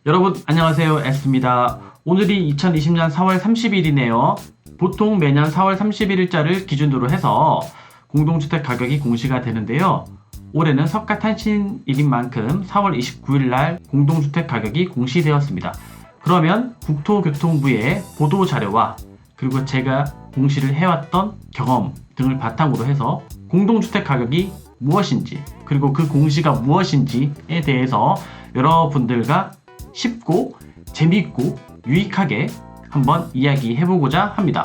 여러분 안녕하세요, S입니다. 오늘이 2020년 4월 30일이네요. 보통 매년 4월 31일자를 기준으로 해서 공동주택 가격이 공시가 되는데요. 올해는 석가탄신일인 만큼 4월 29일날 공동주택 가격이 공시되었습니다. 그러면 국토교통부의 보도자료와 그리고 제가 공시를 해왔던 경험 등을 바탕으로 해서 공동주택 가격이 무엇인지 그리고 그 공시가 무엇인지에 대해서 여러분들과 쉽고 재미있고 유익하게 한번 이야기해보고자 합니다.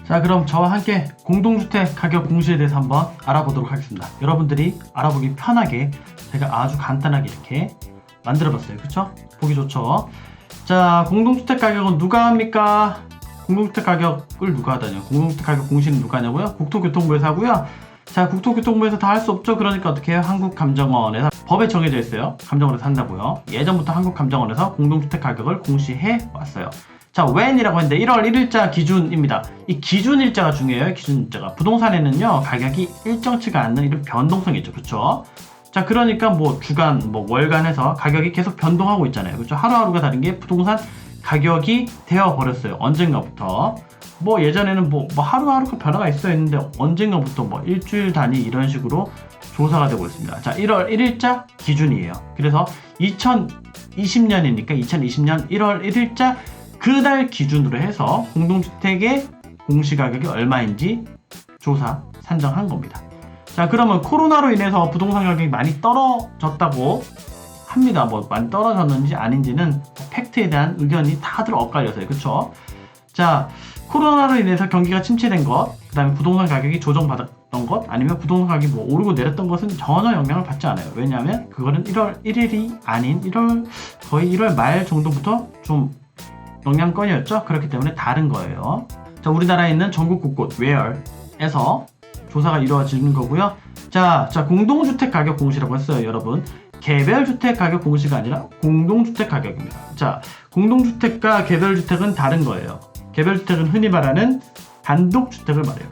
자, 그럼 저와 함께 공동주택 가격 공시에 대해서 한번 알아보도록 하겠습니다. 여러분들이 알아보기 편하게 제가 아주 간단하게 이렇게 만들어봤어요. 그쵸? 보기 좋죠? 자, 공동주택 가격은 누가 합니까? 공동주택 가격을 누가 하다뇨? 공동주택 가격 공시는 누가 하냐고요? 국토교통부에서 하고요. 자, 국토교통부에서 다 할 수 없죠. 그러니까 어떻게 해요? 한국감정원에서 법에 정해져 있어요. 감정원에서 한다고요. 예전부터 한국감정원에서 공동주택 가격을 공시해 왔어요. 자, when이라고 했는데 1월 1일자 기준입니다. 이 기준일자가 중요해요. 기준일자가. 부동산에는요, 가격이 일정치가 않는 이런 변동성이 있죠. 그렇죠? 자, 그러니까 뭐 주간, 뭐 월간 해서 가격이 계속 변동하고 있잖아요. 그렇죠? 하루하루가 다른 게 부동산 가격이 되어 버렸어요. 언젠가부터. 뭐 예전에는 뭐 하루하루가 변화가 있어 있는데 언젠가부터 뭐 일주일 단위 이런 식으로 조사가 되고 있습니다. 자, 1월 1일자 기준이에요. 그래서 2020년이니까 2020년 1월 1일자 그날 기준으로 해서 공동주택의 공시가격이 얼마인지 조사 산정한 겁니다. 자, 그러면 코로나로 인해서 부동산 가격이 많이 떨어졌다고 합니다. 뭐 많이 떨어졌는지 아닌지는 팩트에 대한 의견이 다들 엇갈려서요. 그쵸? 자, 코로나로 인해서 경기가 침체된 것, 그 다음에 부동산 가격이 조정받았던 것, 아니면 부동산 가격이 뭐 오르고 내렸던 것은 전혀 영향을 받지 않아요. 왜냐하면 그거는 1월 1일이 아닌 거의 1월 말 정도부터 좀 영향권이었죠. 그렇기 때문에 다른 거예요. 자, 우리나라에 있는 전국 곳곳 where에서 조사가 이루어지는 거고요. 자, 공동주택 가격 공시라고 했어요, 여러분. 개별주택 가격 공시가 아니라 공동주택 가격입니다. 자, 공동주택과 개별주택은 다른 거예요. 개별주택은 흔히 말하는 단독주택을 말해요.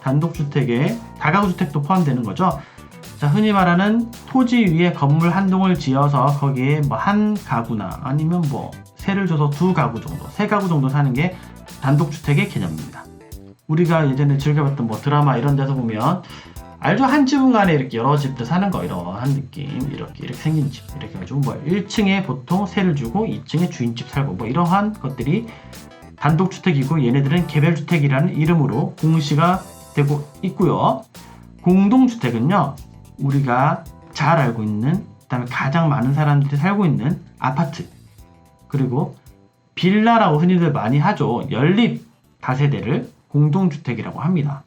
단독주택에 다가구주택도 포함되는 거죠. 자, 흔히 말하는 토지 위에 건물 한 동을 지어서 거기에 뭐 한 가구나 아니면 뭐 세를 줘서 두 가구 정도, 세 가구 정도 사는 게 단독주택의 개념입니다. 우리가 예전에 즐겨봤던 뭐 드라마 이런 데서 보면 알죠? 한 지붕 안에 이렇게 여러 집들 사는 거, 이러한 느낌, 이렇게 생긴 집, 이렇게 해가지고 뭐 1층에 보통 세를 주고 2층에 주인집 살고 뭐 이러한 것들이 단독주택이고 얘네들은 개별주택이라는 이름으로 공시가 되고 있고요. 공동주택은요, 우리가 잘 알고 있는, 그 다음에 가장 많은 사람들이 살고 있는 아파트, 그리고 빌라라고 흔히들 많이 하죠. 연립 다세대를 공동주택이라고 합니다.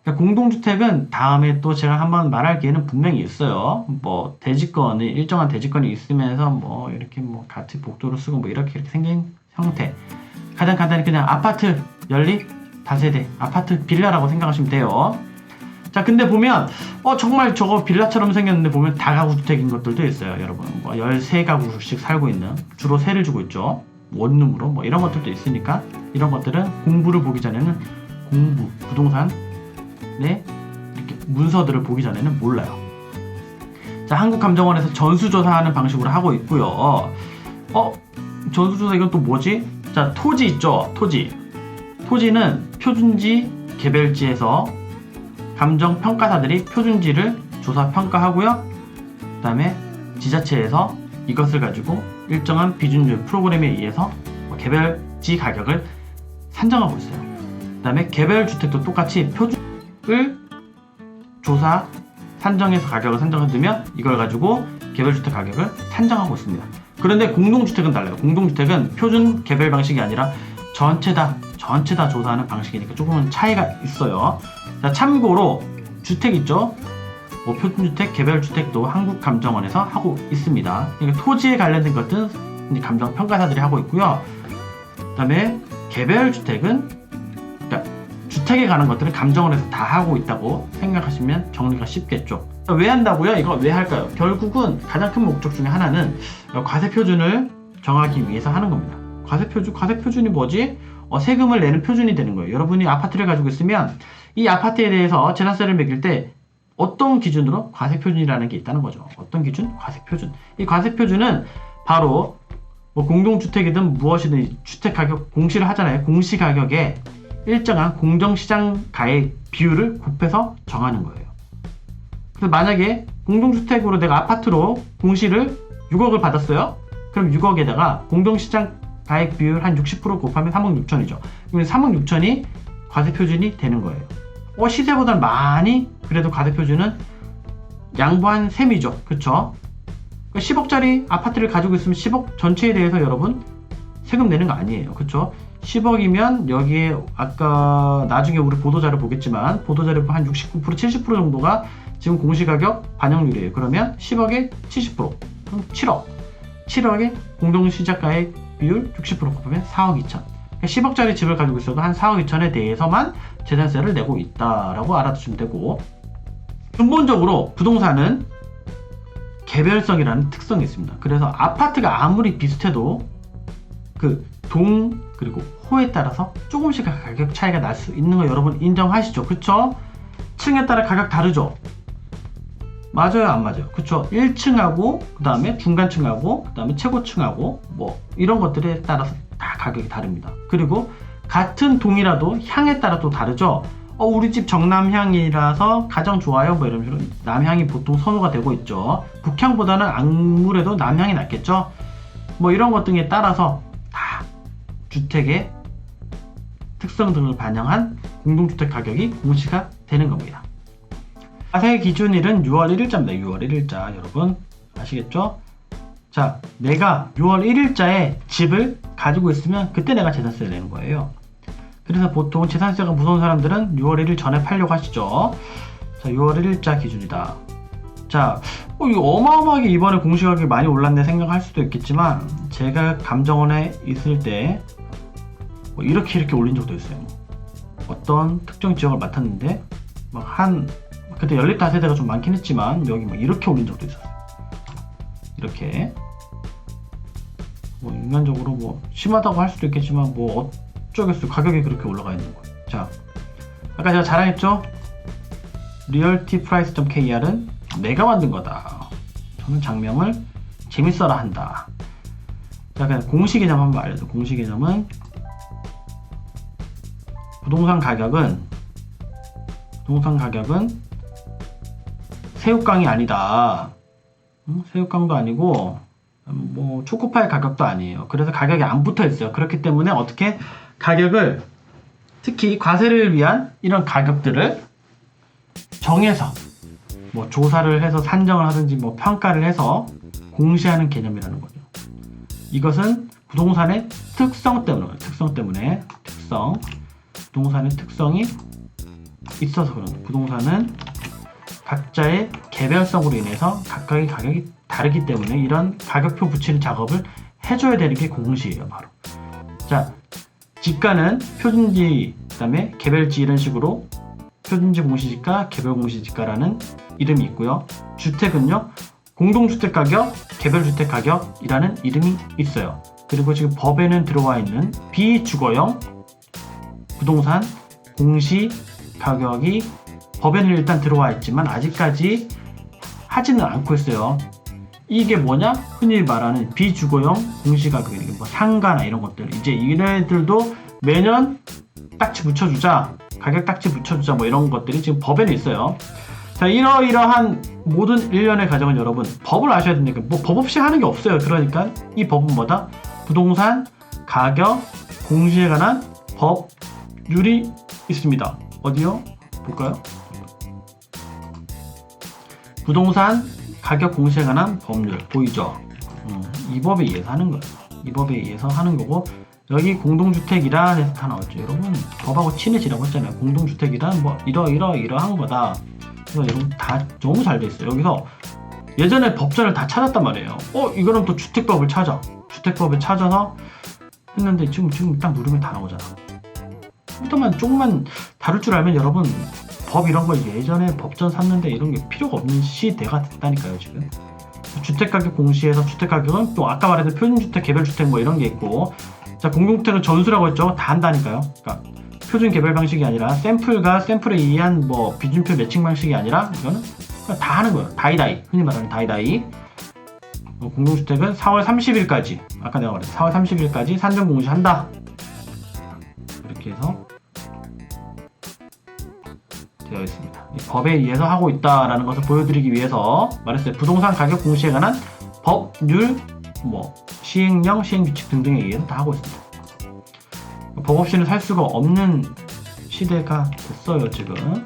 그러니까 공동주택은 다음에 또 제가 한번 말할 기회는 분명히 있어요. 뭐 대지권이 일정한 대지권이 있으면서 뭐 이렇게 뭐 같이 복도를 쓰고 뭐 이렇게 생긴 형태. 가장 간단히 그냥 아파트 연립 다세대 아파트 빌라라고 생각하시면 돼요. 자, 근데 보면 정말 저거 빌라처럼 생겼는데 보면 다가구 주택인 것들도 있어요, 여러분. 뭐 13가구씩 살고 있는, 주로 세를 주고 있죠. 원룸으로 뭐 이런 것들도 있으니까 이런 것들은 공부를 보기 전에는 부동산 이렇게 문서들을 보기 전에는 몰라요. 자, 한국감정원에서 전수조사하는 방식으로 하고 있고요. 전수조사 이건 또 뭐지? 자, 토지 있죠? 토지는 표준지, 개별지에서 감정평가사들이 표준지를 조사 평가하고요. 그 다음에 지자체에서 이것을 가지고 일정한 비준율 프로그램에 의해서 개별지 가격을 산정하고 있어요. 그 다음에 개별주택도 똑같이 표준을 조사 산정해서 가격을 산정해두면 이걸 가지고 개별주택 가격을 산정하고 있습니다. 그런데 공동주택은 달라요. 공동주택은 표준 개별 방식이 아니라 전체 다 조사하는 방식이니까 조금은 차이가 있어요. 자, 참고로 주택 있죠? 뭐 표준주택, 개별주택도 한국감정원에서 하고 있습니다. 그러니까 토지에 관련된 것들은 감정평가사들이 하고 있고요. 그 다음에 개별주택은 그러니까 주택에 관한 것들은 감정원에서 다 하고 있다고 생각하시면 정리가 쉽겠죠. 왜 한다고요? 이거 왜 할까요? 결국은 가장 큰 목적 중에 하나는 과세표준을 정하기 위해서 하는 겁니다. 과세표준이 뭐지? 세금을 내는 표준이 되는 거예요. 여러분이 아파트를 가지고 있으면 이 아파트에 대해서 재산세를 매길 때 어떤 기준으로 과세표준이라는 게 있다는 거죠. 어떤 기준? 과세표준. 이 과세표준은 바로 뭐 공동주택이든 무엇이든 주택가격 공시를 하잖아요. 공시가격에 일정한 공정시장 가액 비율을 곱해서 정하는 거예요. 그래서 만약에 공동주택으로 내가 아파트로 공시를 6억을 받았어요. 그럼 6억에다가 공동시장 가액 비율 한 60% 곱하면 3억 6천이죠. 그러면 3억 6천이 과세표준이 되는 거예요. 시세보다 많이 그래도 과세표준은 양보한 셈이죠. 그쵸? 10억짜리 아파트를 가지고 있으면 10억 전체에 대해서 여러분 세금 내는 거 아니에요. 그쵸? 10억이면 여기에 아까 나중에 우리 보도자료 보겠지만 보도자료 한 69%, 70% 정도가 지금 공시가격 반영률이에요. 그러면 10억에 70%, 그럼 7억. 7억에 공동시장가액 비율 60% 곱하면 4억 2천. 10억짜리 집을 가지고 있어도 한 4억 2천에 대해서만 재산세를 내고 있다라고 알아두시면 되고, 근본적으로 부동산은 개별성이라는 특성이 있습니다. 그래서 아파트가 아무리 비슷해도 그 동 그리고 호에 따라서 조금씩 가격 차이가 날 수 있는 거 여러분 인정하시죠? 그쵸? 층에 따라 가격 다르죠? 맞아요, 안 맞아요? 그쵸? 1층하고 그 다음에 중간층하고 그 다음에 최고층하고 뭐 이런 것들에 따라서 다 가격이 다릅니다. 그리고 같은 동이라도 향에 따라 또 다르죠? 우리 집 정남향이라서 가장 좋아요, 뭐 이런 식으로 남향이 보통 선호가 되고 있죠. 북향보다는 아무래도 남향이 낫겠죠. 뭐 이런 것 등에 따라서 다 주택의 특성 등을 반영한 공동주택 가격이 공시가 되는 겁니다. 과세 기준일은 6월 1일자입니다. 6월 1일자 여러분 아시겠죠? 자, 내가 6월 1일자에 집을 가지고 있으면 그때 내가 재산세를 내는 거예요. 그래서 보통 재산세가 무서운 사람들은 6월 1일 전에 팔려고 하시죠. 자, 6월 1일자 기준이다. 자, 이거 어마어마하게 이번에 공시가격이 많이 올랐네 생각할 수도 있겠지만 제가 감정원에 있을 때 뭐 이렇게 올린 적도 있어요. 어떤 특정 지역을 맡았는데 그때 연립 다세대가 좀 많긴 했지만 여기 뭐 이렇게 올린 적도 있었어요. 이렇게 뭐 인간적으로 뭐 심하다고 할 수도 있겠지만 뭐 어쩌겠어요. 가격이 그렇게 올라가 있는 거예요. 자, 아까 제가 자랑했죠? realtyprice.kr은 내가 만든 거다. 저는 장명을 재밌어라 한다. 자, 그냥 공시 개념 한번 알려줘. 공시 개념은 부동산 가격은 새우깡이 아니다. 새우깡도 아니고 뭐 초코파이 가격도 아니에요. 그래서 가격이 안 붙어 있어요. 그렇기 때문에 어떻게 가격을 특히 과세를 위한 이런 가격들을 정해서 뭐 조사를 해서 산정을 하든지 뭐 평가를 해서 공시하는 개념이라는 거죠. 이것은 부동산의 특성 때문에 부동산의 특성이 있어서 그런 거예요. 부동산은 각자의 개별성으로 인해서 각각의 가격이 다르기 때문에 이런 가격표 붙이는 작업을 해줘야 되는 게 공시예요, 바로. 자, 지가는 표준지, 그 다음에 개별지 이런 식으로 표준지 공시지가, 개별 공시지가라는 이름이 있고요. 주택은요, 공동주택 가격, 개별주택 가격이라는 이름이 있어요. 그리고 지금 법에는 들어와 있는 비주거형 부동산 공시 가격이 법에는 일단 들어와 있지만 아직까지 하지는 않고 있어요. 이게 뭐냐? 흔히 말하는 비주거형 공시가격이 뭐 상가나 이런 것들, 이제 얘네들도 매년 딱지 붙여주자, 가격 딱지 붙여주자, 뭐 이런 것들이 지금 법에는 있어요. 자, 이러한 모든 일련의 과정은 여러분 법을 아셔야 되니까 뭐 법 없이 하는 게 없어요. 그러니까 이 법은 뭐다? 부동산 가격 공시에 관한 법률이 있습니다. 어디요? 볼까요? 부동산 가격 공시에 관한 법률 보이죠? 이 법에 의해서 하는 거예요. 이 법에 의해서 하는 거고, 여기 공동주택이란 해서 다 나왔죠. 여러분 법하고 친해지라고 했잖아요. 공동주택이란 뭐 이러한 거다. 그래서 여러분 다 너무 잘 돼 있어요. 여기서 예전에 법전을 다 찾았단 말이에요. 이거는 또 주택법을 찾아. 주택법을 찾아서 했는데 지금 딱 누르면 다 나오잖아. 일단만 조금만 다룰 줄 알면 여러분 법 이런 거 예전에 법전 샀는데 이런 게 필요가 없는 시대가 됐다니까요 지금. 주택가격 공시에서 주택가격은 또 아까 말했던 표준주택, 개별주택 뭐 이런 게 있고, 자 공동주택은 전수라고 했죠. 다 한다니까요. 그러니까 표준 개별 방식이 아니라 샘플과 샘플에 의한 뭐 비준표 매칭 방식이 아니라 이거는 그냥 다 하는 거예요. 다이다이, 흔히 말하는 다이다이. 공동주택은 4월 30일까지 아까 내가 말했죠. 4월 30일까지 산정 공시한다. 이렇게 해서 되어 있습니다. 이 법에 의해서 하고 있다라는 것을 보여드리기 위해서 말했어요. 부동산 가격 공시에 관한 법률, 뭐 시행령, 시행규칙 등등에 의해서 다 하고 있습니다. 법 없이는 살 수가 없는 시대가 됐어요 지금.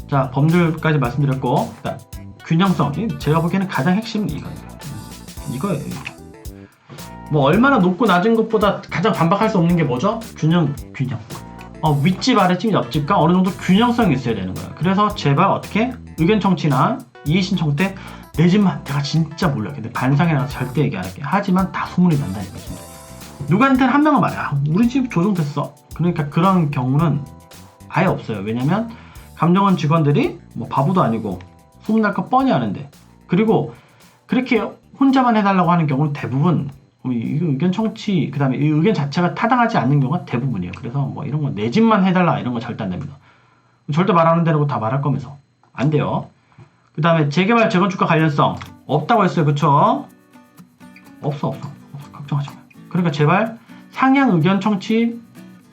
자 법률까지 말씀드렸고, 균형성, 제가 보기에는 가장 핵심은 이거예요. 뭐 얼마나 높고 낮은 것보다 가장 반박할 수 없는 게 뭐죠? 균형. 윗집 아랫집 옆집과 어느 정도 균형성이 있어야 되는 거예요. 그래서 제발 어떻게 의견 청취나 이의 신청 때 내 집만 내가 진짜 몰라. 근데 반상에 나가서 절대 얘기 안 할게. 하지만 다 소문이 난다니까 진짜. 누구한테는 한 명은 말이야. 우리 집 조정됐어. 그러니까 그런 경우는 아예 없어요. 왜냐면 감정원 직원들이 뭐 바보도 아니고 소문날 거 뻔히 아는데, 그리고 그렇게 혼자만 해달라고 하는 경우는 대부분 이 의견 청취, 그 다음에 이 의견 자체가 타당하지 않는 경우가 대부분이에요. 그래서 뭐 이런 거 내 집만 해달라 이런 거 절대 안 됩니다. 절대 말하는 대로 다 말할 거면서 안 돼요. 그 다음에 재개발 재건축과 관련성 없다고 했어요. 그쵸? 없어. 걱정하지 마요. 그러니까 제발 상향 의견 청취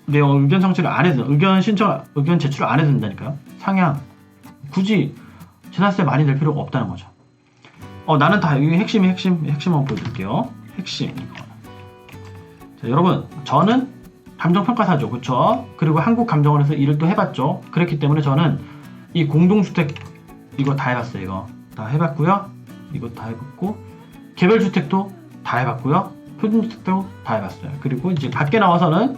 내용, 의견 청취를 안 해도, 의견 신청, 의견 제출을 안 해도 된다니까요. 상향 굳이 재산세 많이 낼 필요가 없다는 거죠. 나는 다 이게 핵심 한번 보여드릴게요. 핵심. 자, 여러분 저는 감정평가사죠. 그쵸? 그리고 한국감정원에서 일을 또 해봤죠. 그렇기 때문에 저는 이 공동주택 이거 다 해봤어요. 이거 다 해봤고요. 이거 다 해봤고, 개별주택도 다 해봤고요. 표준주택도 다 해봤어요. 그리고 이제 밖에 나와서는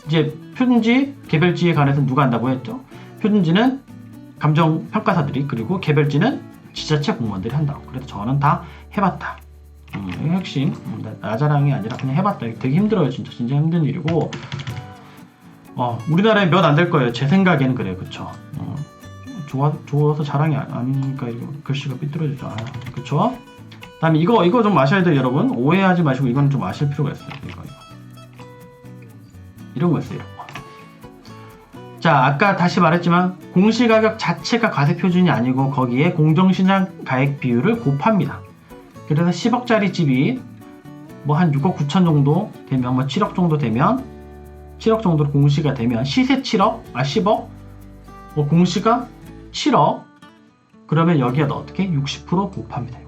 이제 표준지, 개별지에 관해서 누가 한다고 했죠? 표준지는 감정평가사들이, 그리고 개별지는 지자체 공무원들이 한다고. 그래서 저는 다 해봤다. 핵심. 나 자랑이 아니라 그냥 해봤다. 되게 힘들어요. 진짜 힘든 일이고, 우리나라에 몇 안 될 거예요. 제 생각에는 그래요. 그쵸? 좋아서 자랑이 아니니까 이거 글씨가 삐뚤어지죠. 그쵸? 다음에 이거 좀 아셔야 돼요. 여러분 오해하지 마시고 이건 좀 아실 필요가 있어요. 이거 이런 거 있어요. 자, 아까 다시 말했지만 공시가격 자체가 과세표준이 아니고 거기에 공정시장 가액 비율을 곱합니다. 그래서 10억짜리 집이 뭐 한 6억 9천 정도 되면, 뭐 7억 정도 되면, 7억 정도로 공시가 되면 시세 10억 뭐 공시가 7억, 그러면 여기에다 어떻게 60% 곱합니다.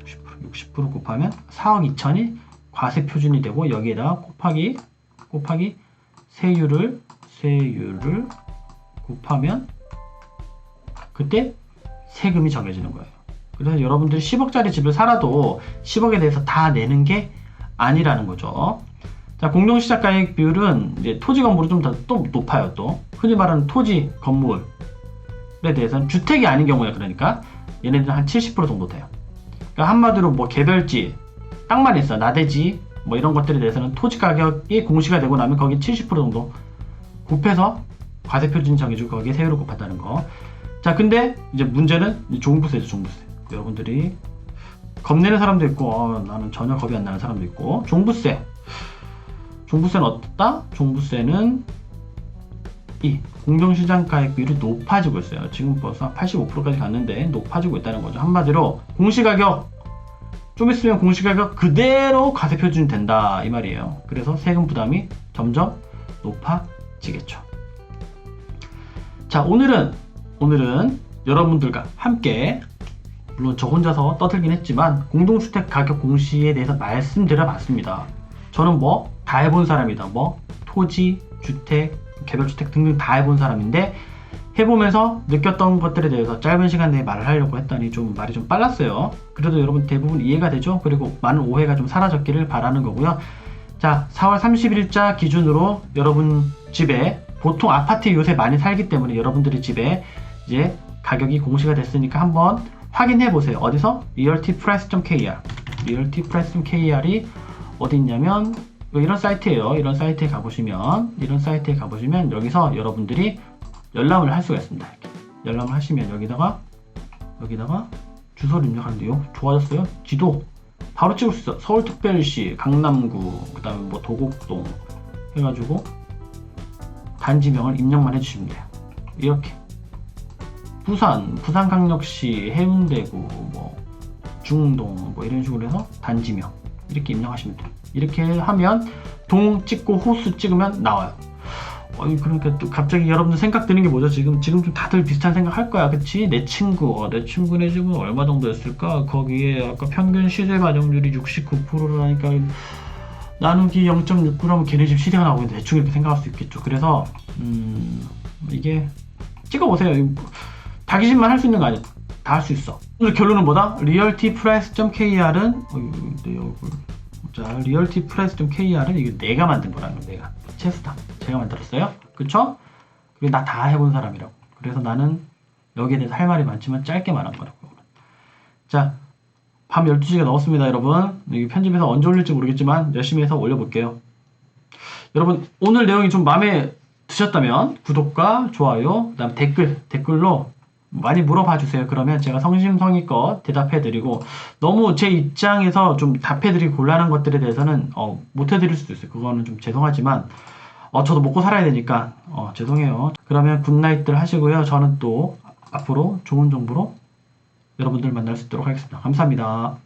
60% 곱하면 4억 2천이 과세표준이 되고, 여기에다가 곱하기 세율을 곱하면 그때 세금이 정해지는 거예요. 그래서 여러분들이 10억짜리 집을 살아도 10억에 대해서 다 내는 게 아니라는 거죠. 자, 공동시작가액 비율은 이제 토지 건물이 좀 더 또 높아요. 또 흔히 말하는 토지 건물에 대해서는 주택이 아닌 경우에, 그러니까 얘네들은 한 70% 정도 돼요. 그러니까 한마디로 뭐 개별지, 땅만 있어, 나대지 뭐 이런 것들에 대해서는 토지 가격이 공시가 되고 나면 거기 70% 정도 곱해서 과세표준 정해주고 거기에 세율을 곱한다는 거. 자, 근데 이제 문제는 종부세죠. 종부세. 여러분들이 겁내는 사람도 있고, 나는 전혀 겁이 안 나는 사람도 있고. 종부세는 어떻다? 종부세는 이 공정시장 가액 비율이 높아지고 있어요. 지금 벌써 85%까지 갔는데 높아지고 있다는 거죠. 한마디로 공시가격, 좀 있으면 공시가격 그대로 과세표준이 된다 이 말이에요. 그래서 세금 부담이 점점 높아지겠죠. 자, 오늘은 여러분들과 함께, 물론 저 혼자서 떠들긴 했지만 공동주택 가격 공시에 대해서 말씀드려 봤습니다. 저는 뭐 다 해본 사람이다. 뭐 토지, 주택, 개별주택 등등 다 해본 사람인데, 해보면서 느꼈던 것들에 대해서 짧은 시간 내에 말을 하려고 했더니 좀 말이 좀 빨랐어요. 그래도 여러분 대부분 이해가 되죠? 그리고 많은 오해가 좀 사라졌기를 바라는 거고요. 자, 4월 30일자 기준으로 여러분 집에, 보통 아파트에 요새 많이 살기 때문에 여러분들의 집에 이제 가격이 공시가 됐으니까 한번 확인해 보세요. 어디서? realtyprice.kr realtyprice.kr이 어디 있냐면 이런 사이트예요. 이런 사이트에 가보시면 여기서 여러분들이 열람을 할 수가 있습니다. 이렇게. 열람을 하시면 여기다가 주소를 입력하는데요. 좋아졌어요. 지도 바로 찍을 수 있어. 서울특별시, 강남구, 그 다음에 뭐 도곡동 해가지고 단지명을 입력만 해주시면 돼요. 이렇게 부산광역시, 해운대구, 뭐 중동 뭐 이런 식으로 해서 단지명 이렇게 입력하시면 돼요. 이렇게 하면 동 찍고 호수 찍으면 나와요. 그러니까 또 갑자기 여러분들 생각 드는 게 뭐죠? 지금 좀 다들 비슷한 생각 할 거야. 그치? 내 친구네 집은 얼마 정도였을까? 거기에 아까 평균 시세 반영률이 69%라니까 나누기 0.69라면 걔네 집 시세가 나오고 있는데 대충 이렇게 생각할 수 있겠죠. 그래서 이게 찍어보세요. 자기집만 할 수 있는 거 아니야. 다 할 수 있어. 오늘 결론은 뭐다? realtyprice.kr은 realtyprice.kr은 이게 내가 만든 거라는 거. 내가 체스다. 제가 만들었어요. 그쵸? 그게 나 다 해본 사람이라고. 그래서 나는 여기에 대해서 할 말이 많지만 짧게 말한 거라고. 자, 밤 12시가 넘었습니다, 여러분. 이게 편집해서 언제 올릴지 모르겠지만 열심히 해서 올려볼게요. 여러분, 오늘 내용이 좀 마음에 드셨다면 구독과 좋아요, 그 다음 댓글로 많이 물어봐 주세요. 그러면 제가 성심성의껏 대답해드리고, 너무 제 입장에서 좀 답해드리기 곤란한 것들에 대해서는 못 해드릴 수도 있어요. 그거는 좀 죄송하지만 저도 먹고 살아야 되니까 죄송해요. 그러면 굿나잇들 하시고요. 저는 또 앞으로 좋은 정보로 여러분들 만날 수 있도록 하겠습니다. 감사합니다.